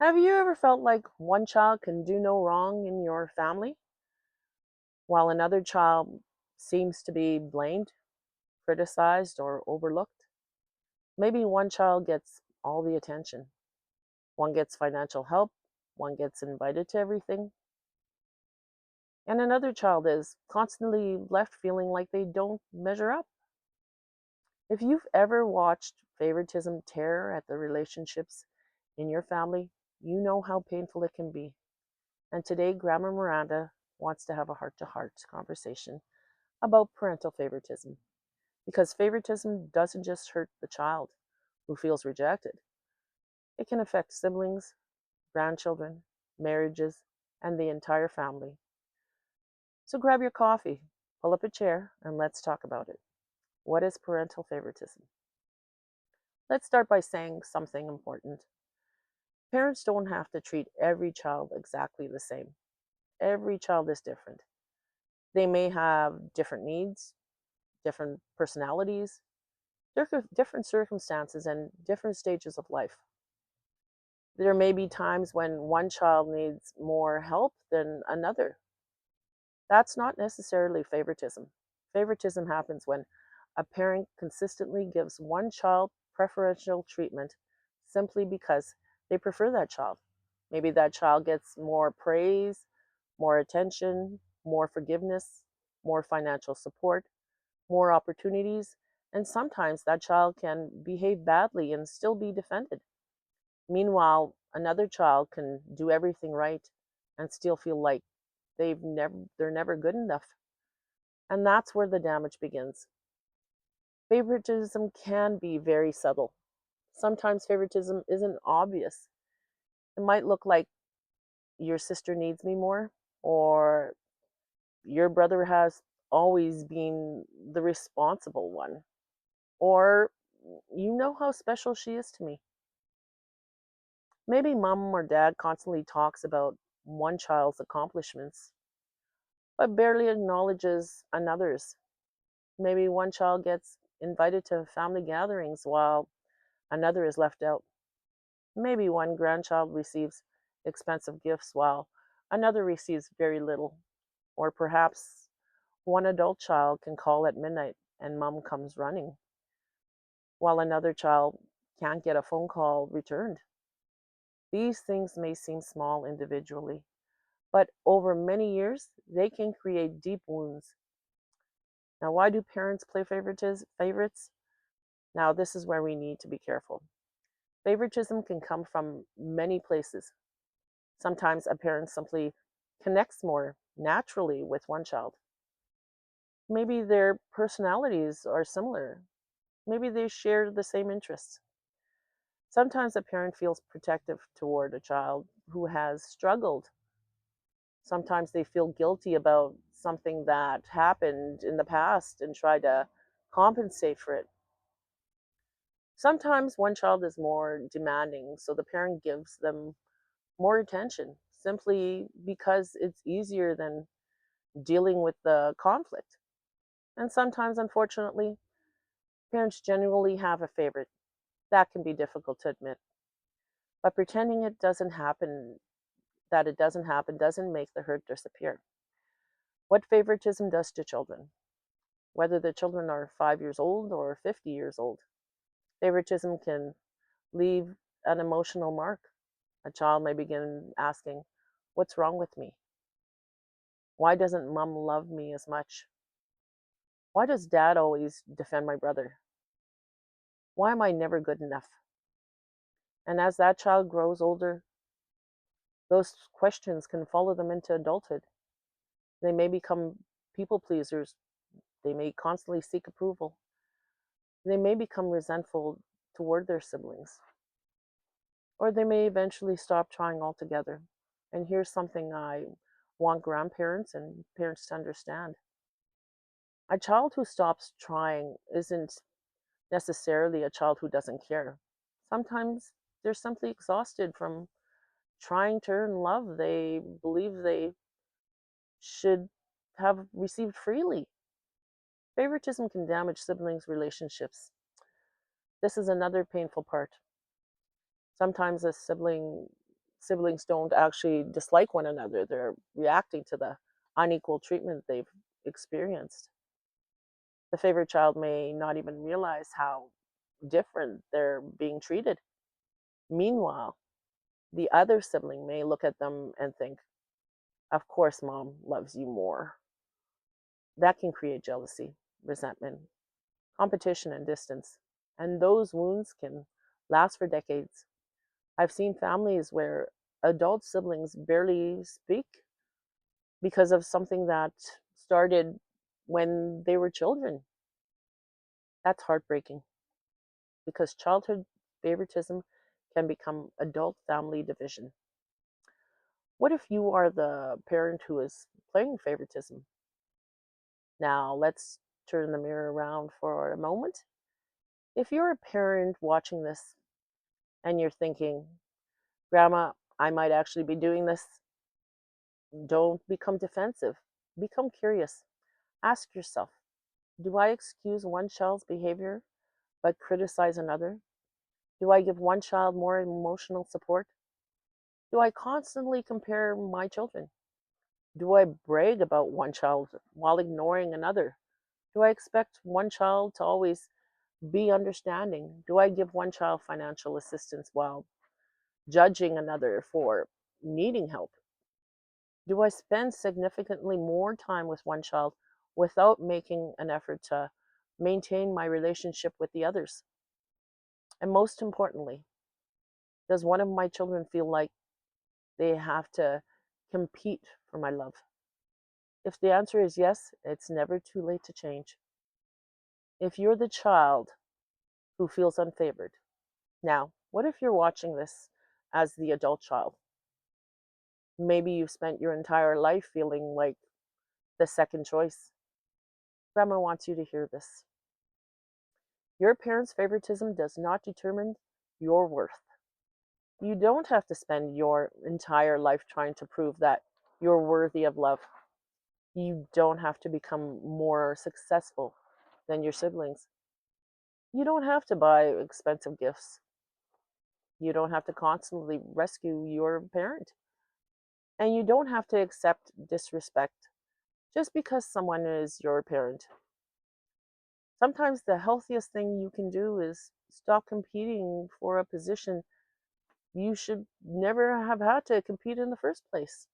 Have you ever felt like one child can do no wrong in your family, while another child seems to be blamed, criticized, or overlooked? Maybe one child gets all the attention, one gets financial help, one gets invited to everything, and another child is constantly left feeling like they don't measure up. If you've ever watched favoritism tear at the relationships in your family, you know how painful it can be. And today, Grandma Miranda wants to have a heart to heart conversation about parental favoritism. Because favoritism doesn't just hurt the child who feels rejected, it can affect siblings, grandchildren, marriages, and the entire family. So grab your coffee, pull up a chair, and let's talk about it. What is parental favoritism? Let's start by saying something important. Parents don't have to treat every child exactly the same. Every child is different. They may have different needs, different personalities, different circumstances, and different stages of life. There may be times when one child needs more help than another. That's not necessarily favoritism. Favoritism happens when a parent consistently gives one child preferential treatment simply because they prefer that child. Maybe that child gets more praise, more attention, more forgiveness, more financial support, more opportunities, and sometimes that child can behave badly and still be defended. Meanwhile, another child can do everything right and still feel like they're never good enough. And that's where the damage begins. Favoritism can be very subtle. Sometimes favoritism isn't obvious. It might look like your sister needs me more, or your brother has always been the responsible one, or you know how special she is to me. Maybe mom or dad constantly talks about one child's accomplishments, but barely acknowledges another's. Maybe one child gets invited to family gatherings while another is left out. Maybe one grandchild receives expensive gifts while another receives very little. Or perhaps one adult child can call at midnight and mom comes running, while another child can't get a phone call returned. These things may seem small individually, but over many years, they can create deep wounds. Now, why do parents play favorites? Now, this is where we need to be careful. Favoritism can come from many places. Sometimes a parent simply connects more naturally with one child. Maybe their personalities are similar. Maybe they share the same interests. Sometimes a parent feels protective toward a child who has struggled. Sometimes they feel guilty about something that happened in the past and try to compensate for it. Sometimes one child is more demanding, so the parent gives them more attention simply because it's easier than dealing with the conflict. And sometimes, unfortunately, parents genuinely have a favorite. That can be difficult to admit. But pretending it doesn't happen, doesn't make the hurt disappear. What favoritism does to children, whether the children are 5 years old or 50 years old, favoritism can leave an emotional mark. A child may begin asking, "What's wrong with me? Why doesn't mom love me as much? Why does dad always defend my brother? Why am I never good enough?" And as that child grows older, those questions can follow them into adulthood. They may become people pleasers. They may constantly seek approval. They may become resentful toward their siblings. Or they may eventually stop trying altogether. And here's something I want grandparents and parents to understand. A child who stops trying isn't necessarily a child who doesn't care. Sometimes they're simply exhausted from trying to earn love they believe they should have received freely. Favoritism can damage siblings' relationships. This is another painful part. Sometimes a sibling siblings don't actually dislike one another, they're reacting to the unequal treatment they've experienced. The favorite child may not even realize how different they're being treated. Meanwhile, the other sibling may look at them and think, of course, mom loves you more. That can create jealousy, resentment, competition, and distance. And those wounds can last for decades. I've seen families where adult siblings barely speak because of something that started when they were children. That's heartbreaking because childhood favoritism can become adult family division. What if you are the parent who is playing favoritism? Now, let's turn the mirror around for a moment. If you're a parent watching this and you're thinking, Grandma, I might actually be doing this, don't become defensive. Become curious. Ask yourself, do I excuse one child's behavior but criticize another? Do I give one child more emotional support? Do I constantly compare my children? Do I brag about one child while ignoring another? Do I expect one child to always be understanding? Do I give one child financial assistance while judging another for needing help? Do I spend significantly more time with one child without making an effort to maintain my relationship with the others? And most importantly, does one of my children feel like they have to compete for my love? If the answer is yes, it's never too late to change. If you're the child who feels unfavored, now, what if you're watching this as the adult child? Maybe you've spent your entire life feeling like the second choice. Grandma wants you to hear this. Your parents' favoritism does not determine your worth. You don't have to spend your entire life trying to prove that you're worthy of love. You don't have to become more successful than your siblings. You don't have to buy expensive gifts. You don't have to constantly rescue your parent. And you don't have to accept disrespect just because someone is your parent. Sometimes the healthiest thing you can do is stop competing for a position you should never have had to compete in the first place.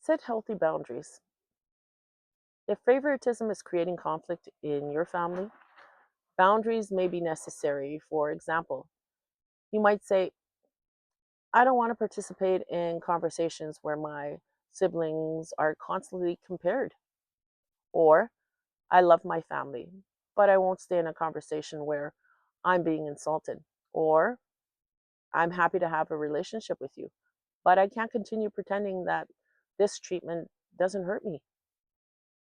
Set healthy boundaries. If favoritism is creating conflict in your family, boundaries may be necessary. For example, you might say, I don't want to participate in conversations where my siblings are constantly compared. Or, I love my family, but I won't stay in a conversation where I'm being insulted. Or, I'm happy to have a relationship with you, but I can't continue pretending that this treatment doesn't hurt me.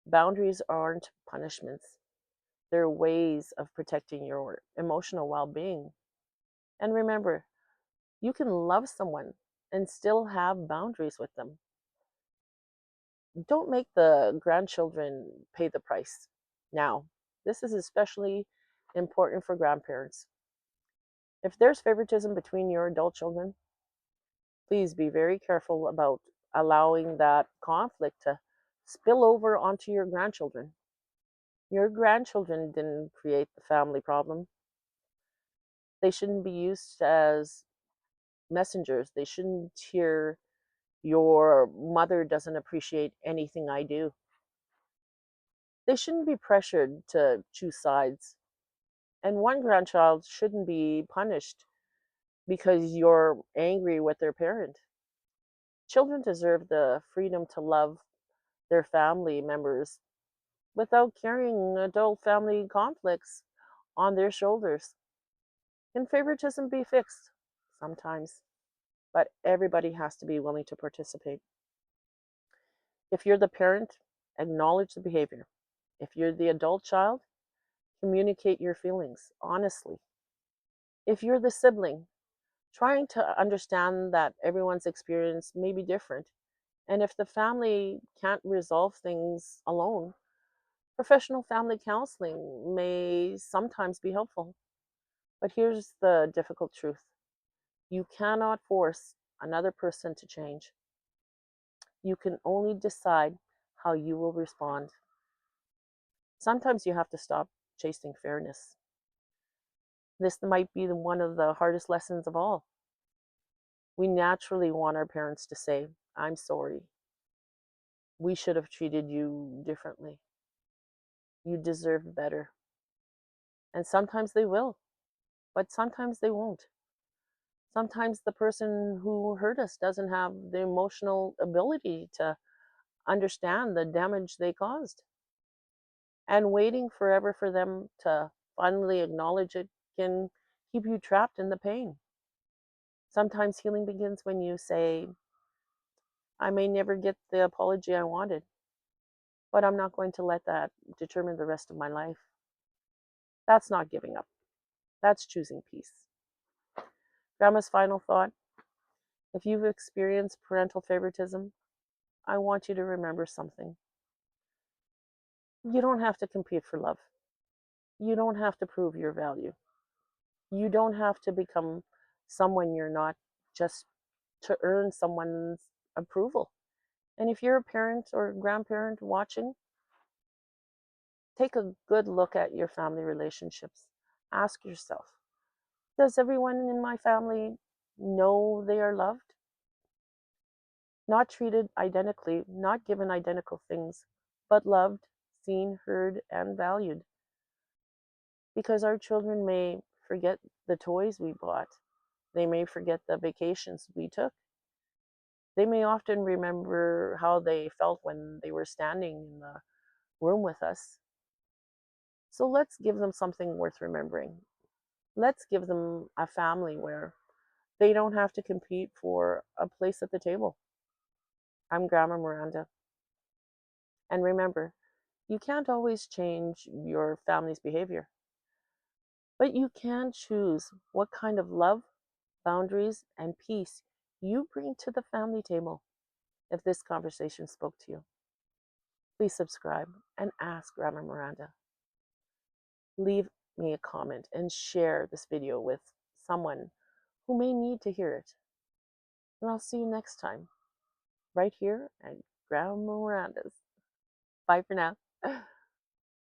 Boundaries aren't punishments, they're ways of protecting your emotional well being. And remember, you can love someone and still have boundaries with them. Don't make the grandchildren pay the price. Now, this is especially important for grandparents. If there's favoritism between your adult children, please be very careful about allowing that conflict to spill over onto your grandchildren. Your grandchildren didn't create the family problem. They shouldn't be used as messengers. They shouldn't hear your mother doesn't appreciate anything I do. They shouldn't be pressured to choose sides. And one grandchild shouldn't be punished because you're angry with their parent. Children deserve the freedom to love their family members without carrying adult family conflicts on their shoulders. Can favoritism be fixed? Sometimes, but everybody has to be willing to participate. If you're the parent, acknowledge the behavior. If you're the adult child, communicate your feelings honestly. If you're the sibling, trying to understand that everyone's experience may be different, and if the family can't resolve things alone, professional family counseling may sometimes be helpful. But here's the difficult truth. You cannot force another person to change. You can only decide how you will respond. Sometimes you have to stop chasing fairness. This might be one of the hardest lessons of all. We naturally want our parents to say, I'm sorry. We should have treated you differently. You deserve better. And sometimes they will, but sometimes they won't. Sometimes the person who hurt us doesn't have the emotional ability to understand the damage they caused. And waiting forever for them to finally acknowledge it can keep you trapped in the pain. Sometimes healing begins when you say, I may never get the apology I wanted, but I'm not going to let that determine the rest of my life. That's not giving up. That's choosing peace. Grandma's final thought: if you've experienced parental favoritism, I want you to remember something. You don't have to compete for love. You don't have to prove your value. You don't have to become someone you're not just to earn someone's approval. And if you're a parent or grandparent watching, take a good look at your family relationships. Ask yourself, does everyone in my family know they are loved? Not treated identically, not given identical things, but loved, seen, heard, and valued. Because our children may forget the toys we bought, they may forget the vacations we took. They may often remember how they felt when they were standing in the room with us. So let's give them something worth remembering. Let's give them a family where they don't have to compete for a place at the table. I'm Grandma Miranda. And remember, you can't always change your family's behavior, but you can choose what kind of love, boundaries, and peace you bring to the family table. If this conversation spoke to you, please subscribe and ask Grandma Miranda. Leave me a comment and share this video with someone who may need to hear it. And I'll see you next time, right here at Grandma Miranda's. Bye for now.